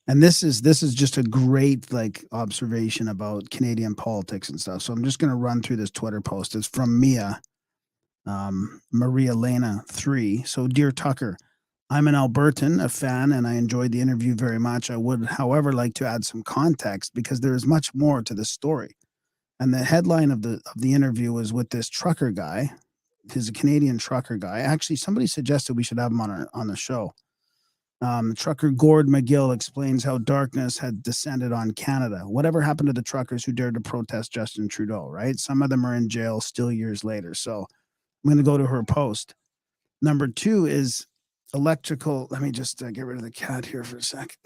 And this is just a great like observation about Canadian politics and stuff. So I'm just going to run through this Twitter post. It's from Mia Maria Lena 3. So, dear Tucker, I'm an Albertan, a fan, and I enjoyed the interview very much. I would, however, like to add some context because there is much more to the story. And the headline of the interview was with this trucker guy. He's a Canadian trucker guy. Actually, somebody suggested we should have him on the show. Trucker Gord McGill explains how darkness had descended on Canada. Whatever happened to the truckers who dared to protest Justin Trudeau, right? Some of them are in jail still years later. So I'm going to go to her post. Number 2 is electrical. Let me just get rid of the cat here for a sec.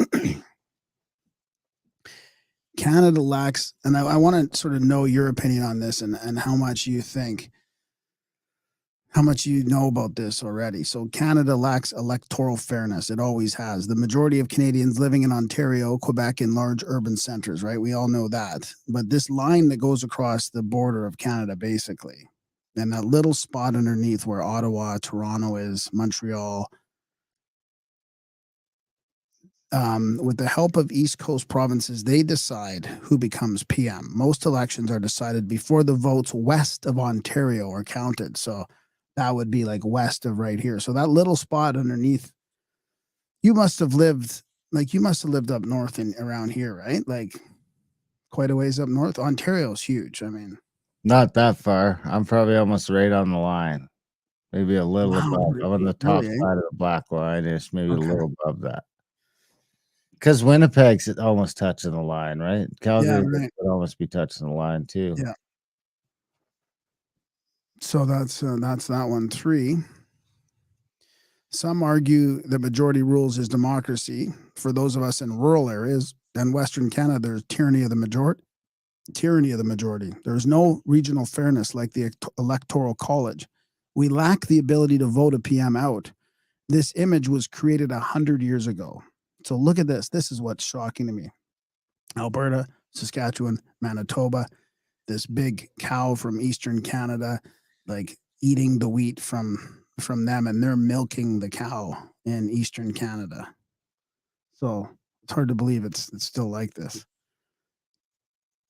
Canada lacks, and I want to sort of know your opinion on this and how much you think, how much you know about this already. So Canada lacks electoral fairness. It always has. The majority of Canadians living in Ontario, Quebec, and large urban centers, right? We all know that. But this line that goes across the border of Canada, basically, and that little spot underneath where Ottawa, Toronto is, Montreal, with the help of East Coast provinces, they decide who becomes PM. Most elections are decided before the votes west of Ontario are counted. So that would be like west of right here. So that little spot underneath, you must have lived up north and around here, right? Like quite a ways up north. Ontario's huge. I mean, not that far. I'm probably almost right on the line. Maybe a little above. I'm on the top really, side of the black line. It's maybe okay. a little above that. Because Winnipeg's almost touching the line, right? Yeah, Calgary right. would almost be touching the line too. Yeah. So that's that one. 3. Some argue the majority rules is democracy. For those of us in rural areas and Western Canada, there's tyranny of the majority. Tyranny of the majority. There's no regional fairness like the Electoral College. We lack the ability to vote a PM out. This image was created 100 years ago. So look at this. This is what's shocking to me. Alberta, Saskatchewan, Manitoba, this big cow from Eastern Canada, like eating the wheat from them, and they're milking the cow in Eastern Canada. So it's hard to believe it's still like this.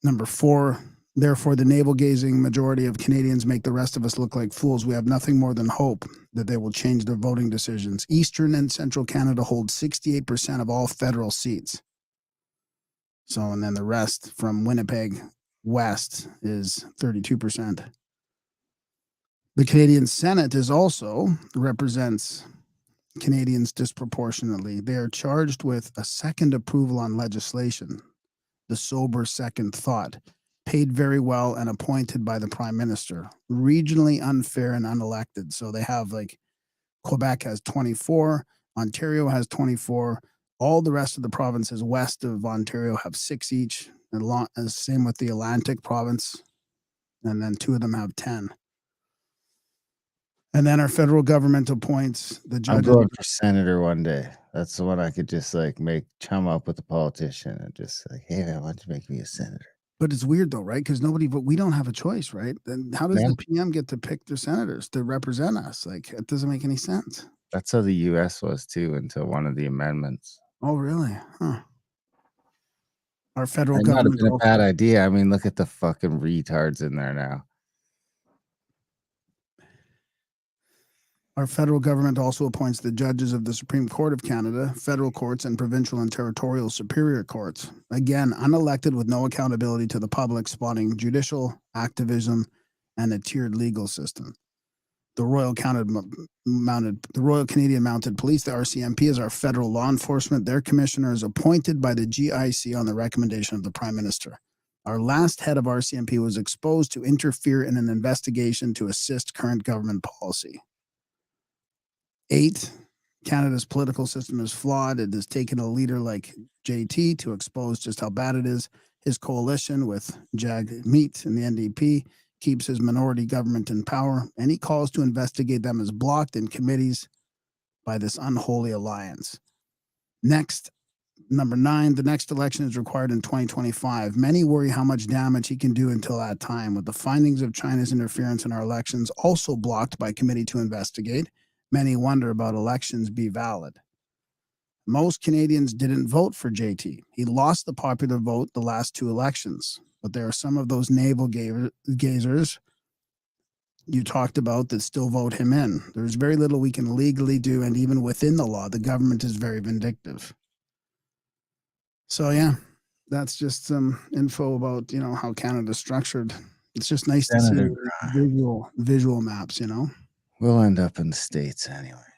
Number 4, therefore, the navel gazing majority of Canadians make the rest of us look like fools. We have nothing more than hope that they will change their voting decisions. Eastern and Central Canada hold 68% of all federal seats. So, and then the rest from Winnipeg west is 32%. The Canadian Senate is also represents Canadians disproportionately. They are charged with a second approval on legislation, the sober second thought, paid very well and appointed by the prime minister, regionally unfair and unelected. So they have like Quebec has 24, Ontario has 24, all the rest of the provinces west of Ontario have 6 each, and same with the Atlantic province, and then 2 of them have 10. And then our federal government appoints the I'm judges. going for senator one day. That's the one I could just like make chum up with a politician and just like, hey man, why don't you make me a senator? But it's weird though, right? Because we don't have a choice, right? Then how does the PM get to pick their senators to represent us? Like it doesn't make any sense. That's how the U.S. was too until one of the amendments. Oh, really? Huh. Our federal Might not have government been a also, bad idea. I mean, look at the fucking retards in there now. our federal government also appoints the judges of the Supreme Court of Canada, federal courts, and provincial and territorial superior courts. Again, unelected with no accountability to the public, spawning judicial activism and a tiered legal system. The Royal Canadian Mounted Police, the RCMP, is our federal law enforcement. Their commissioner is appointed by the GIC on the recommendation of the Prime Minister. Our last head of RCMP was exposed to interfere in an investigation to assist current government policy. 8, Canada's political system is flawed. It has taken a leader like JT to expose just how bad it is. His coalition with Jagmeet and the NDP keeps his minority government in power. Any calls to investigate them is blocked in committees by this unholy alliance. Next, number 9, the next election is required in 2025. Many worry how much damage he can do until that time. With the findings of China's interference in our elections also blocked by committee to investigate, many wonder about elections be valid. Most Canadians didn't vote for JT. He lost the popular vote the last 2 elections. But there are some of those navel gazers you talked about that still vote him in. There's very little we can legally do, and even within the law, the government is very vindictive. So yeah, that's just some info about how Canada's structured. It's just nice to see Senator visual maps. We'll end up in the States anyway.